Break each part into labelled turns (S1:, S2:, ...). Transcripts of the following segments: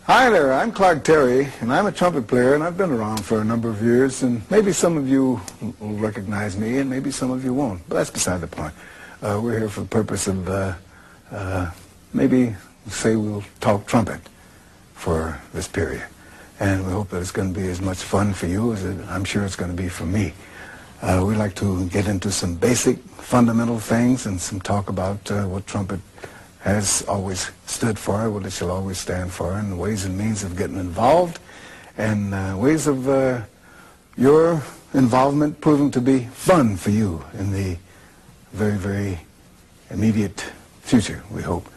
S1: Hi there, I'm Clark Terry, and I'm a trumpet player, and I've been around for a number of years, and maybe some of you will recognize me, and maybe some of you won't, but that's beside the point. We're here for the purpose of maybe say we'll talk trumpet for this period, and we hope that it's going to be as much fun for you as I'm sure it's going to be for me. We'd like to get into some basic, fundamental things and some talk about what trumpet has always stood for, what it shall always stand for, and ways and means of getting involved, and ways of your involvement proving to be fun for you in the very, very immediate future, we hope.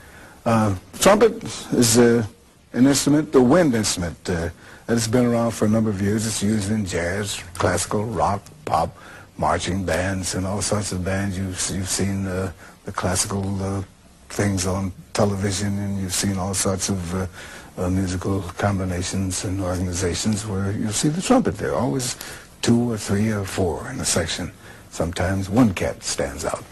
S1: Trumpet is an instrument, the wind instrument, that has been around for a number of years. It's used in jazz, classical, rock, pop, marching bands, and all sorts of bands. You've seen the classical things on television, and you've seen all sorts of musical combinations and organizations where you'll see the trumpet there, always 2 or 3 or 4 in a section. Sometimes one cat stands out.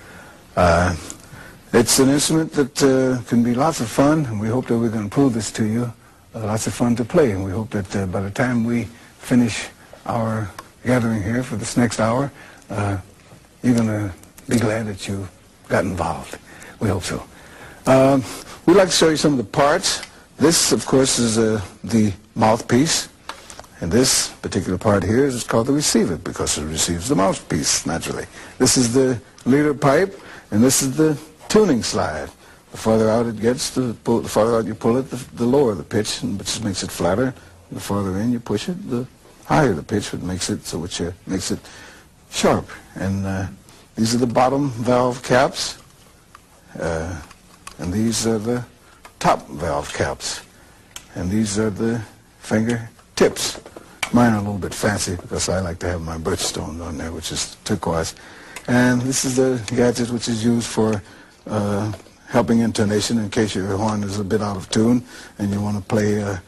S1: It's an instrument that can be lots of fun, and we hope that we're going to prove this to you. Lots of fun to play, and we hope that by the time we finish our gathering here for this next hour, you're going to be glad that you got involved. We hope so. We'd like to show you some of the parts. This, of course, is the mouthpiece, and this particular part here is called the receiver because it receives the mouthpiece, naturally. This is the leader pipe, and this is the tuning slide. The farther out it gets, the farther out you pull it, the lower the pitch, which makes it flatter. The farther in you push it, the higher the pitch, which makes it makes it sharp. And these are the bottom valve caps. And these are the top valve caps. And these are the finger tips. Mine are a little bit fancy because I like to have my birchstone on there, which is turquoise. And this is the gadget which is used for helping intonation in case your horn is a bit out of tune and you want to play a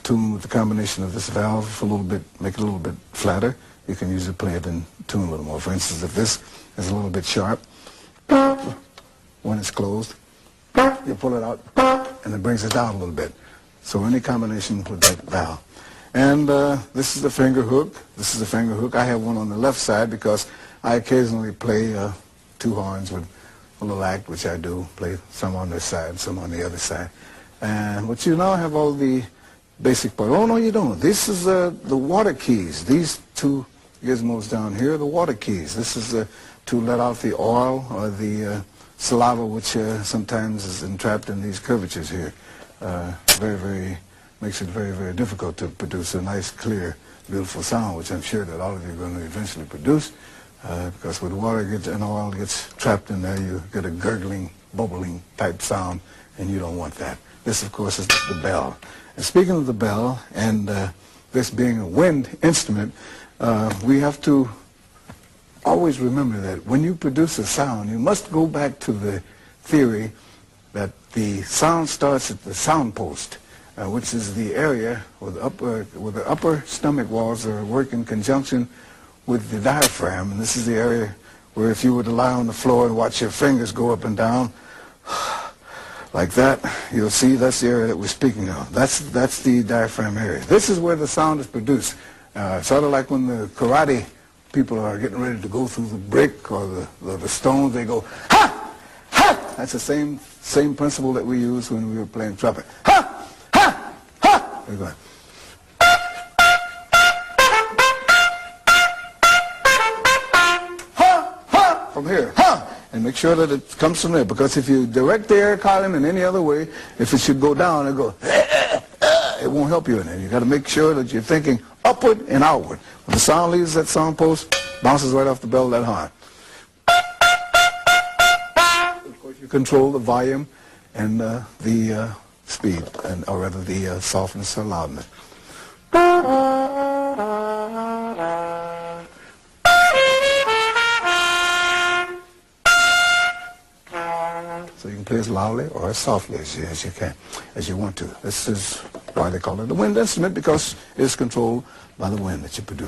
S1: tune with the combination of this valve a little bit, make it a little bit flatter. You can use it, play it in tune a little more. For instance, if this is a little bit sharp, when it's closed, you pull it out, and it brings it down a little bit. So any combination with that valve. And this is the finger hook. This is the finger hook. I have one on the left side because I occasionally play 2 horns with a little act, which I do, play some on this side, some on the other side. But you now have all the basic parts. Oh, no, you don't. This is the water keys. These 2 gizmos down here are the water keys. This is to let out the oil or the saliva, which sometimes is entrapped in these curvatures here. Makes it very, very difficult to produce a nice, clear, beautiful sound, which I'm sure that all of you are going to eventually produce, because when water and oil gets trapped in there, you get a gurgling, bubbling type sound, and you don't want that. This, of course, is the bell. And speaking of the bell, and this being a wind instrument, we have to always remember that when you produce a sound, you must go back to the theory that the sound starts at the sound post, which is the area where the upper stomach walls work in conjunction with the diaphragm. And this is the area where if you were to lie on the floor and watch your fingers go up and down like that, you'll see that's the area that we're speaking of. That's the diaphragm area. This is where the sound is produced. Sort of like when the karate people are getting ready to go through the brick or the stones, they go, ha! Ha! That's the same principle that we use when we were playing trumpet. Ha! Ha! Ha! They're going, ha! Ha! From here, ha! And make sure that it comes from there, because if you direct the air column in any other way, if it should go down, it go, it won't help you in it. You got to make sure that you're thinking upward and outward. When the sound leaves that sound post, bounces right off the bell that horn. Of course, you control the volume and the speed, or rather the softness or loudness. So you can play as loudly or as softly as you can, as you want to. This is why they call it a wind instrument, because it's controlled by the wind that you produce.